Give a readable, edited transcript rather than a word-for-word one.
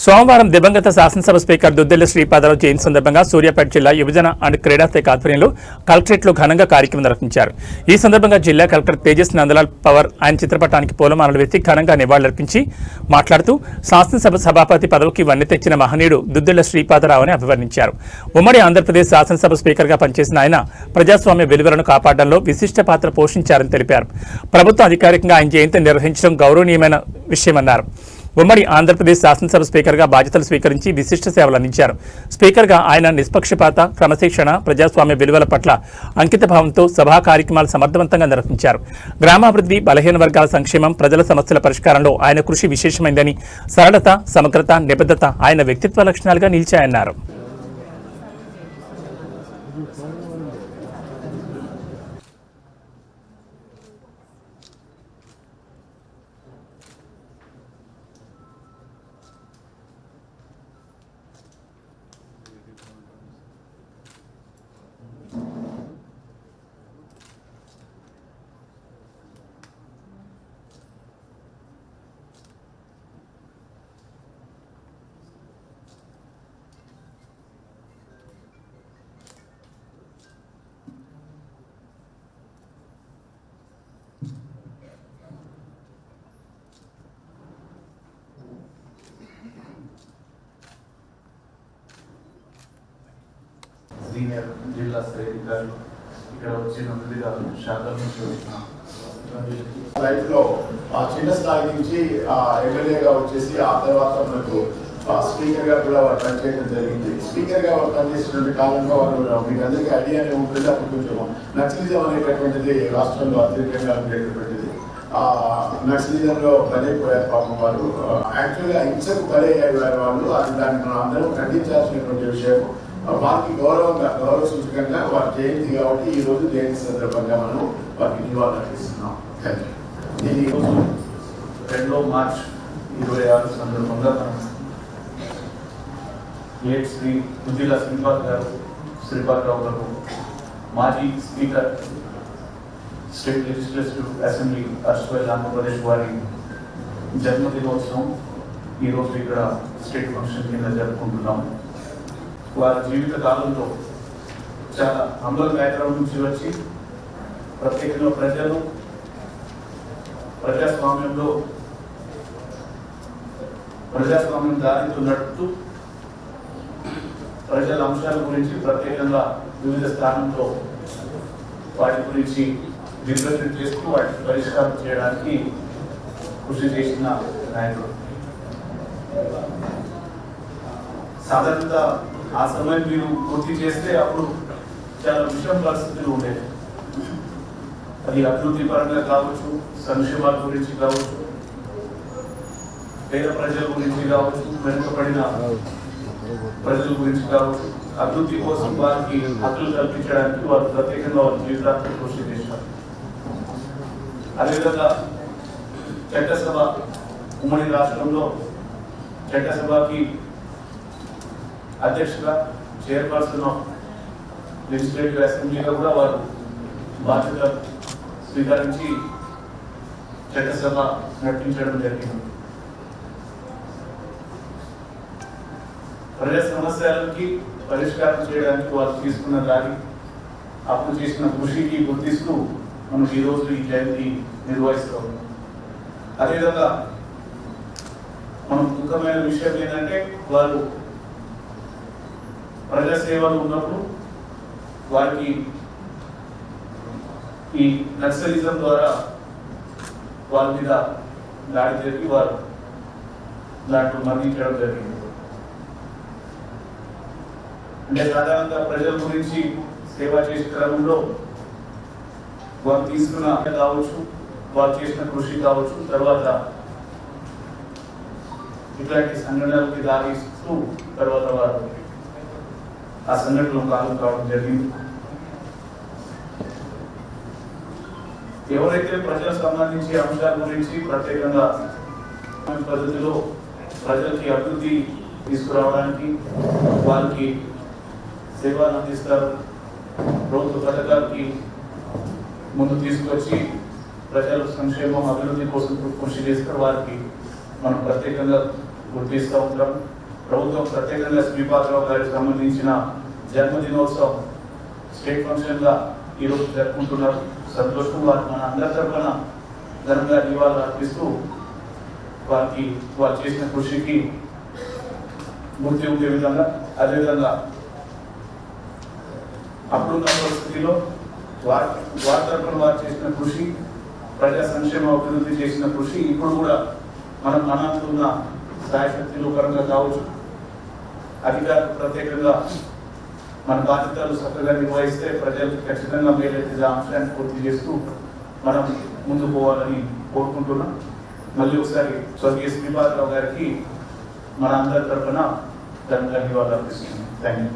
సోమవారం దివంగత శాసనసభ స్పీకర్ దుద్దిళ్ల శ్రీపాదరావు జయంతి సందర్భంగా సూర్యాపేట జిల్లా యువజన అండ్ క్రీడా శాఖ ఆధ్వర్యంలో కలెక్టరేట్లో ఘనంగా కార్యక్రమం నిర్వహించారు. ఈ సందర్భంగా జిల్లా కలెక్టర్ తేజస్ నందలాల్ పవర్ ఆయన చిత్రపటానికి పూలమాలలు వేసి ఘనంగా నివాళులర్పించి మాట్లాడుతూ శాసనసభ సభాపతి పదవికి వన్నె తెచ్చిన మహనీయుడు దుద్దిళ్ల శ్రీపాదరావు అని అభివర్ణించారు. ఉమ్మడి ఆంధ్రప్రదేశ్ శాసనసభ స్పీకర్గా పనిచేసిన ఆయన ప్రజాస్వామ్య విలువలను కాపాడడంలో విశిష్ట పాత్ర పోషించారని తెలిపారు. ప్రభుత్వం అధికారికంగా ఆయన జయంతి నిర్వహించడం గౌరవనీయమైన విషయమన్నారు. ఉమ్మడి ఆంధ్రప్రదేశ్ శాసనసభ స్పీకర్గా బాధ్యతలు స్వీకరించి విశిష్ట సేవలు అందించారు. స్పీకర్గా ఆయన నిష్పక్షపాత, క్రమశిక్షణ, ప్రజాస్వామ్య విలువల పట్ల అంకితభావంతో సభా కార్యక్రమాలు సమర్థవంతంగా నిర్వహించారు. గ్రామాభివృద్ధి, బలహీన వర్గాల సంక్షేమం, ప్రజల సమస్యల పరిష్కారంలో ఆయన కృషి విశేషమైందని, సరళత, సమగ్రత, నిబద్ధత ఆయన వ్యక్తిత్వ లక్షణాలుగా నిలిచాయన్నారు. సీనియర్ జిల్లా స్థాయి అధికారులు ఇక్కడ వచ్చిన వివిధ శాఖల నుంచి వచ్చిన లైఫ్లో చిన్న స్థాయి నుంచి ఎమ్మెల్యేగా వచ్చేసి ఆ తర్వాత మనకు స్పీకర్గా కూడా పనిచేయడం జరిగింది. స్పీకర్గా పనిచేసినటువంటి కాలంలో వాళ్ళు మీకు అందరికీ ఐడియానే ఉంటుంది. అప్పుడు కొంచెం నక్సలిజం అనేటటువంటిది రాష్ట్రంలో అత్యధికంగా ఉండేటటువంటిది. నక్సలిజంలో బలైపోయారు పాపం వారు. యాక్చువల్గా హింసకు బలయ్యారు వాళ్ళు. అది దాన్ని మనం అందరం ఖండించాల్సినటువంటి విషయం. వారికి గౌరవ సూచకంగా వారి జయంతి కాబట్టి ఈ రోజు జయంతి సందర్భంగా మనం వారికి నివాళులు అర్పిస్తున్నాం. ఈ రోజు 2 మార్చ్ 2026 సందర్భంగా మనం లేట్ శ్రీ దుద్దిళ్ల శ్రీపాదరావు గారు మాజీ స్పీకర్ స్టేట్ లెజిస్లేటివ్ అసెంబ్లీ అర్స్వైల్ ఆంధ్రప్రదేశ్ వారి జన్మదినోత్సవం ఈరోజు ఇక్కడ స్టేట్ ఫంక్షన్ కింద జరుపుకుంటున్నాము. వారి జీవిత కాలంలో చాలా హంబల్ బ్యాక్గ్రౌండ్ నుంచి వచ్చి ప్రత్యేకంగా ప్రజలు ప్రజాస్వామ్యం దారితో నడుపుతూ ప్రజల అంశాల గురించి ప్రత్యేకంగా వివిధ స్థానంలో వాటి గురించి రిప్రజెంట్ చేస్తూ వాటిని పరిష్కారం చేయడానికి కృషి చేసిన నాయకుడు. సాధారణంగా ఆ సమయం మీరు పూర్తి చేస్తే అప్పుడు చాలా విషమ పరిస్థితులు ఉండేవి. అది అభివృద్ధి పరంగా కావచ్చు, సంక్షేమాల గురించి కావచ్చు, పేద ప్రజల గురించి కావచ్చు, వెనుకబడిన ప్రజల గురించి కావచ్చు, అభివృద్ధి కోసం వారికి హక్కులు కల్పించడానికి వారు ప్రత్యేకంగా వారి జీవితాన్ని కృషి చేశారు. అదేవిధంగా చట్టసభ ఉమ్మడి రాష్ట్రంలో చట్టసభకి అధ్యక్షుగా, చైర్పర్సన్ ఆఫ్ లెజిస్లేటివ్ అసెంబ్లీగా కూడా వారు బాధ్యత స్వీకరించి చట్టసభ నడిపించడం జరిగింది. ప్రజా సమస్యలకి పరిష్కారం చేయడానికి వారు తీసుకున్న దారి, అప్పుడు చేసిన కృషికి గుర్తిస్తూ మనం ఈరోజు ఈ జయంతి నిర్వహిస్తాం. అదేవిధంగా మనం ముఖ్యమైన విషయం ఏంటంటే వారు ప్రజాసేవలు ఉన్నప్పుడు వారికి ఈ నక్సలిజం ద్వారా వారి మీద దాడి జరిగి వారు దాంట్లో మరణించడం జరిగింది. అంటే సాధారణంగా ప్రజల గురించి సేవ చేసే క్రమంలో వారు తీసుకున్న కావచ్చు, వారు చేసిన కృషి కావచ్చు, తర్వాత ఇట్లాంటి సంఘటనలకి దారిస్తూ తర్వాత వారు ఆ సంఘటనలో కాలం కావడం జరిగింది. ఎవరైతే ప్రజలకు సంబంధించి అంశాల గురించి ప్రత్యేకంగా పద్ధతిలో ప్రజలకి అభివృద్ధి తీసుకురావడానికి వారికి సేవలు అందిస్తారు, ప్రభుత్వ పథకాలకి ముందు తీసుకొచ్చి ప్రజల సంక్షేమం అభివృద్ధి కోసం కృషి చేస్తారు. వారికి మనం ప్రత్యేకంగా గుర్తిస్తూ ఉంటాం. ప్రభుత్వం ప్రత్యేకంగా శ్రీపాదరావు గారికి సంబంధించిన జన్మదినోత్సవం స్టేట్ ఫంక్షన్గా ఈరోజు జరుపుకుంటున్నారు. సంతోషం. వారు మన అందరి తరఫున ఘనంగా నివాళులు అర్పిస్తూ వారు చేసిన కృషికి గుర్తి ఉండే విధంగా, అదేవిధంగా అప్పుడున్న పరిస్థితిలో వారి తరఫున వారు చేసిన కృషి, ప్రజా సంక్షేమ అభివృద్ధి చేసిన కృషి ఇప్పుడు కూడా మనం మనంతున్న సాయశక్తిలో పరంగా కావచ్చు, అధికారులు ప్రత్యేకంగా మన బాధ్యతలు చక్కగా నిర్వహిస్తే ప్రజలకు ఖచ్చితంగా మేలైతే అంశాన్ని పూర్తి చేస్తూ మనం ముందుకు పోవాలని కోరుకుంటున్నాం. మళ్ళీ ఒకసారి స్వర్గీయ శ్రీపాదరావు గారికి మన అందరి తరఫున ధన్యవాదాలు అర్పిస్తున్నాం. Thank you.